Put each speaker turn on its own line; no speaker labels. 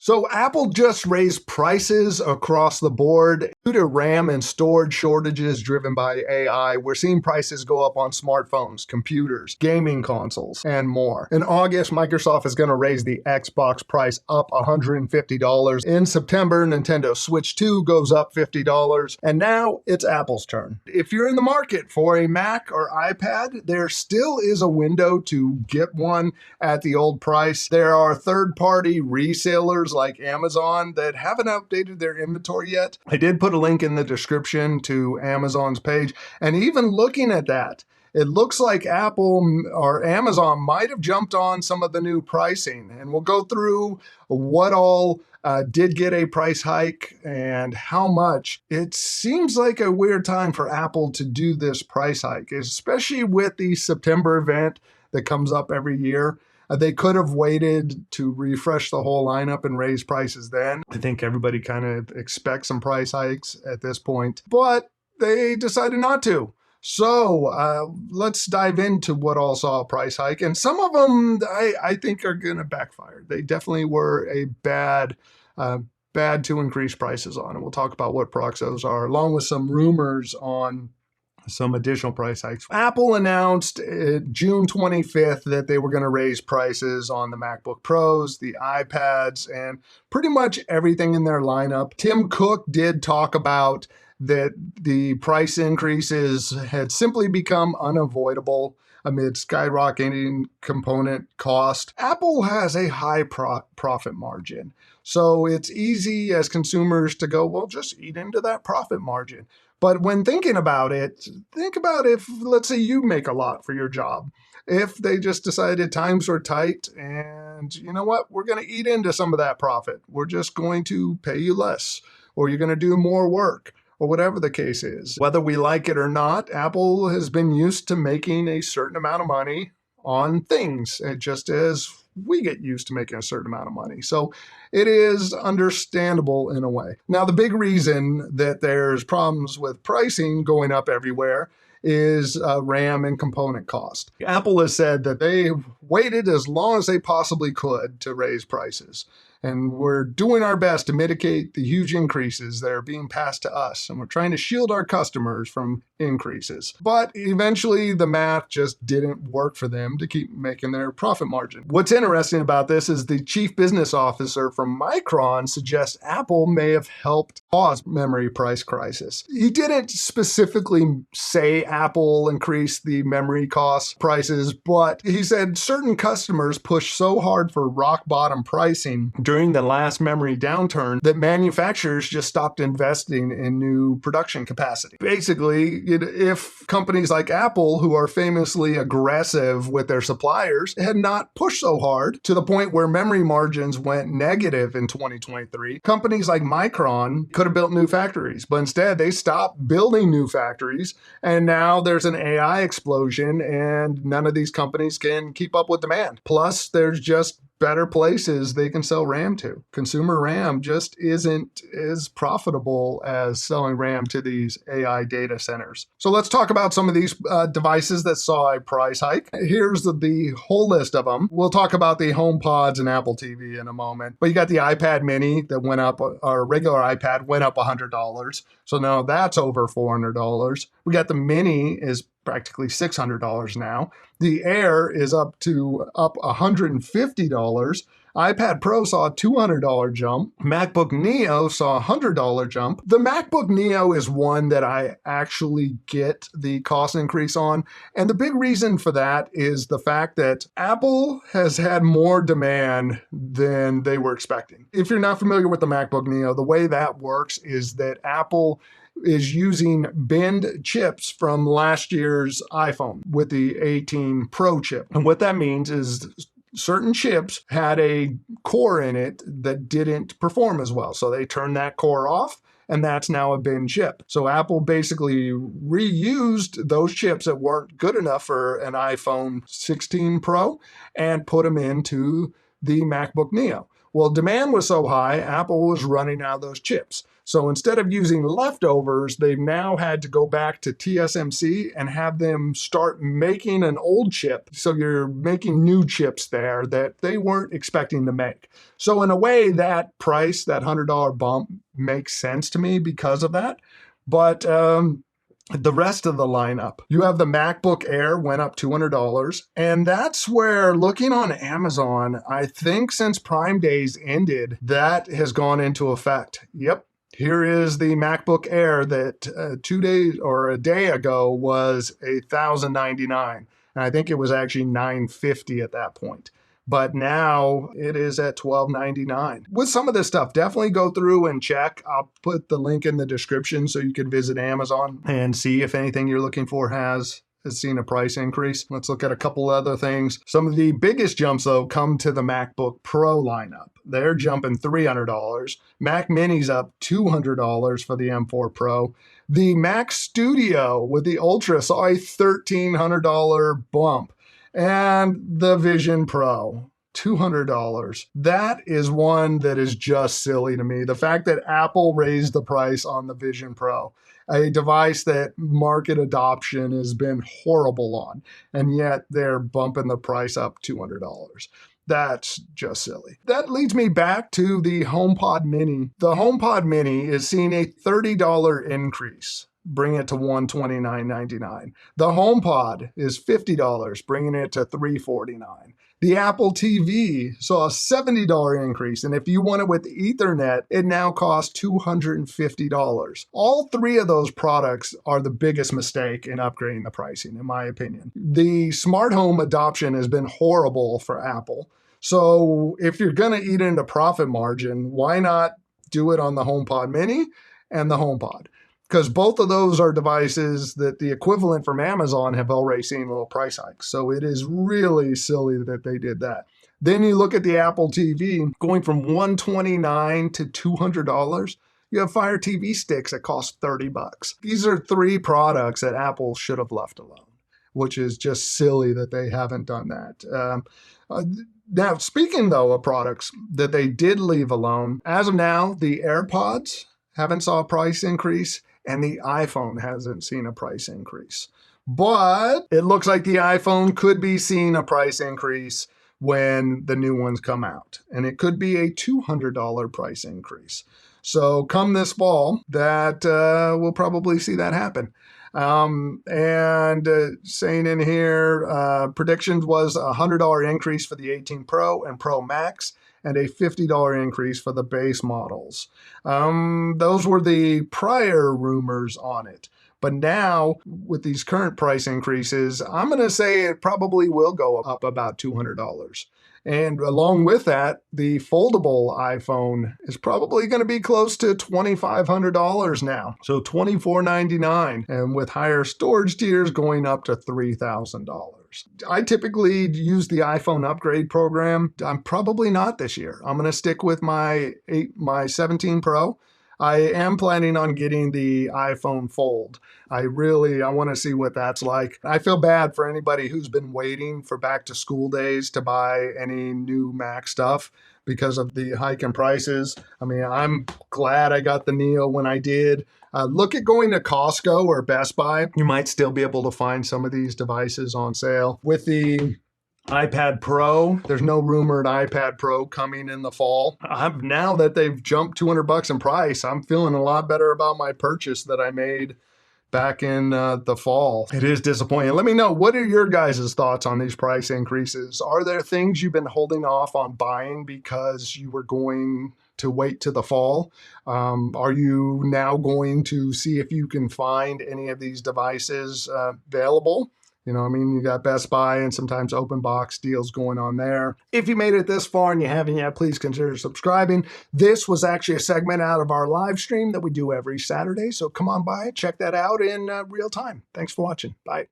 So Apple just raised prices across the board due to RAM and storage shortages driven by AI. We're seeing prices go up on smartphones, computers, gaming consoles, and more. In August, Microsoft is going to raise the Xbox price up $150. In September, Nintendo Switch 2 goes up $50. And now it's Apple's turn. If you're in the market for a Mac or iPad, there still is a window to get one at the old price. There are third-party resellers like Amazon that haven't updated their inventory yet. I did put a link in the description to Amazon's page, and even looking at that, it looks like Apple or Amazon might have jumped on some of the new pricing, and we'll go through what all did get a price hike and how much. It seems like a weird time for Apple to do this price hike, especially with the September event that comes up every year. They could have waited to refresh the whole lineup and raise prices then. I think everybody kind of expects some price hikes at this point, but they decided not to. So let's dive into what all saw a price hike. And some of them I think are going to backfire. They definitely were a bad to increase prices on. And we'll talk about what products those are, along with some rumors on some additional price hikes. Apple announced June 25th that they were going to raise prices on the MacBook Pros, the iPads, and pretty much everything in their lineup. Tim Cook did talk about that the price increases had simply become unavoidable amid skyrocketing component cost. Apple has a high profit margin, so it's easy as consumers to go, well, just eat into that profit margin. But when thinking about it, think about if, let's say you make a lot for your job. If they just decided times were tight and you know what, we're going to eat into some of that profit. We're just going to pay you less, or you're going to do more work, or whatever the case is. Whether we like it or not, Apple has been used to making a certain amount of money on things, just as we get used to making a certain amount of money. So it is understandable in a way. Now, the big reason that there's problems with pricing going up everywhere is RAM and component cost. Apple has said that they waited as long as they possibly could to raise prices. And we're doing our best to mitigate the huge increases that are being passed to us. And we're trying to shield our customers from increases. But eventually the math just didn't work for them to keep making their profit margin. What's interesting about this is the chief business officer from Micron suggests Apple may have helped cause memory price crisis. He didn't specifically say Apple increased the memory cost prices, but he said certain customers pushed so hard for rock bottom pricing during the last memory downturn that manufacturers just stopped investing in new production capacity. Basically, if companies like Apple, who are famously aggressive with their suppliers, had not pushed so hard to the point where memory margins went negative in 2023, companies like Micron could have built new factories, but instead they stopped building new factories, and now there's an AI explosion and none of these companies can keep up with demand. Plus, there's just better places they can sell RAM to. Consumer RAM just isn't as profitable as selling RAM to these AI data centers. So let's talk about some of these devices that saw a price hike. Here's the whole list of them. We'll talk about the HomePods and Apple TV in a moment. But you got the iPad mini that went up, our regular iPad went up $100. So now that's over $400. We got the mini is practically $600 now. The Air is up $150. iPad Pro saw a $200 jump. MacBook Neo saw a $100 jump. The MacBook Neo is one that I actually get the cost increase on. And the big reason for that is the fact that Apple has had more demand than they were expecting. If you're not familiar with the MacBook Neo, the way that works is that Apple is using binned chips from last year's iPhone with the 18 Pro chip. And what that means is certain chips had a core in it that didn't perform as well. So they turned that core off, and that's now a bin chip. So Apple basically reused those chips that weren't good enough for an iPhone 16 Pro and put them into the MacBook Neo. Well, demand was so high, Apple was running out of those chips. So instead of using leftovers, they've now had to go back to TSMC and have them start making an old chip. So you're making new chips there that they weren't expecting to make. So in a way, that price, that $100 bump, makes sense to me because of that. But the rest of the lineup, you have the MacBook Air went up $200. And that's where, looking on Amazon, I think since Prime Days ended, that has gone into effect. Yep. Here is the MacBook Air that 2 days or a day ago was $1,099. And I think it was actually $950 at that point. But now it is at $1,299. With some of this stuff, definitely go through and check. I'll put the link in the description so you can visit Amazon and see if anything you're looking for has seen a price increase. Let's look at a couple other things. Some of the biggest jumps, though, come to the MacBook Pro lineup. They're jumping $300. Mac Mini's up $200 for the M4 Pro. The Mac Studio with the Ultra saw a $1,300 bump. And the Vision Pro, $200. That is one that is just silly to me. The fact that Apple raised the price on the Vision Pro, a device that market adoption has been horrible on, and yet they're bumping the price up $200. That's just silly. That leads me back to the HomePod Mini. The HomePod Mini is seeing a $30 increase, bring it to $129.99. The HomePod is $50, bringing it to $349. The Apple TV saw a $70 increase, and if you want it with Ethernet, it now costs $250. All three of those products are the biggest mistake in upgrading the pricing, in my opinion. The smart home adoption has been horrible for Apple. So if you're going to eat into profit margin, why not do it on the HomePod Mini and the HomePod? Because both of those are devices that the equivalent from Amazon have already seen little price hikes. So it is really silly that they did that. Then you look at the Apple TV going from $129 to $200. You have Fire TV sticks that cost $30. These are three products that Apple should have left alone, which is just silly that they haven't done that. Now, speaking though of products that they did leave alone, as of now, the AirPods haven't saw a price increase, and the iPhone hasn't seen a price increase. But it looks like the iPhone could be seeing a price increase when the new ones come out. And it could be a $200 price increase. So come this fall, that we'll probably see that happen. Saying in here, predictions was a $100 increase for the 18 Pro and Pro Max, and a $50 increase for the base models. Those were the prior rumors on it. But now, with these current price increases, I'm going to say it probably will go up about $200. And along with that, the foldable iPhone is probably going to be close to $2,500 now. So $2,499, and with higher storage tiers going up to $3,000. I typically use the iPhone upgrade program. I'm probably not this year. I'm going to stick with my 17 Pro. I am planning on getting the iPhone Fold. I want to see what that's like. I feel bad for anybody who's been waiting for back to school days to buy any new Mac stuff because of the hike in prices. I mean, I'm glad I got the Neo when I did. Look at going to Costco or Best Buy. You might still be able to find some of these devices on sale. With the iPad Pro, there's no rumored iPad Pro coming in the fall. Now that they've jumped $200 in price, I'm feeling a lot better about my purchase that I made back in the fall. It is disappointing. Let me know, what are your guys' thoughts on these price increases? Are there things you've been holding off on buying because you were going to wait to the fall? Are you now going to see if you can find any of these devices available? You got Best Buy and sometimes open box deals going on there. If you made it this far and you haven't yet, please consider subscribing. This was actually a segment out of our live stream that we do every Saturday. So come on by, check that out in real time. Thanks for watching. Bye.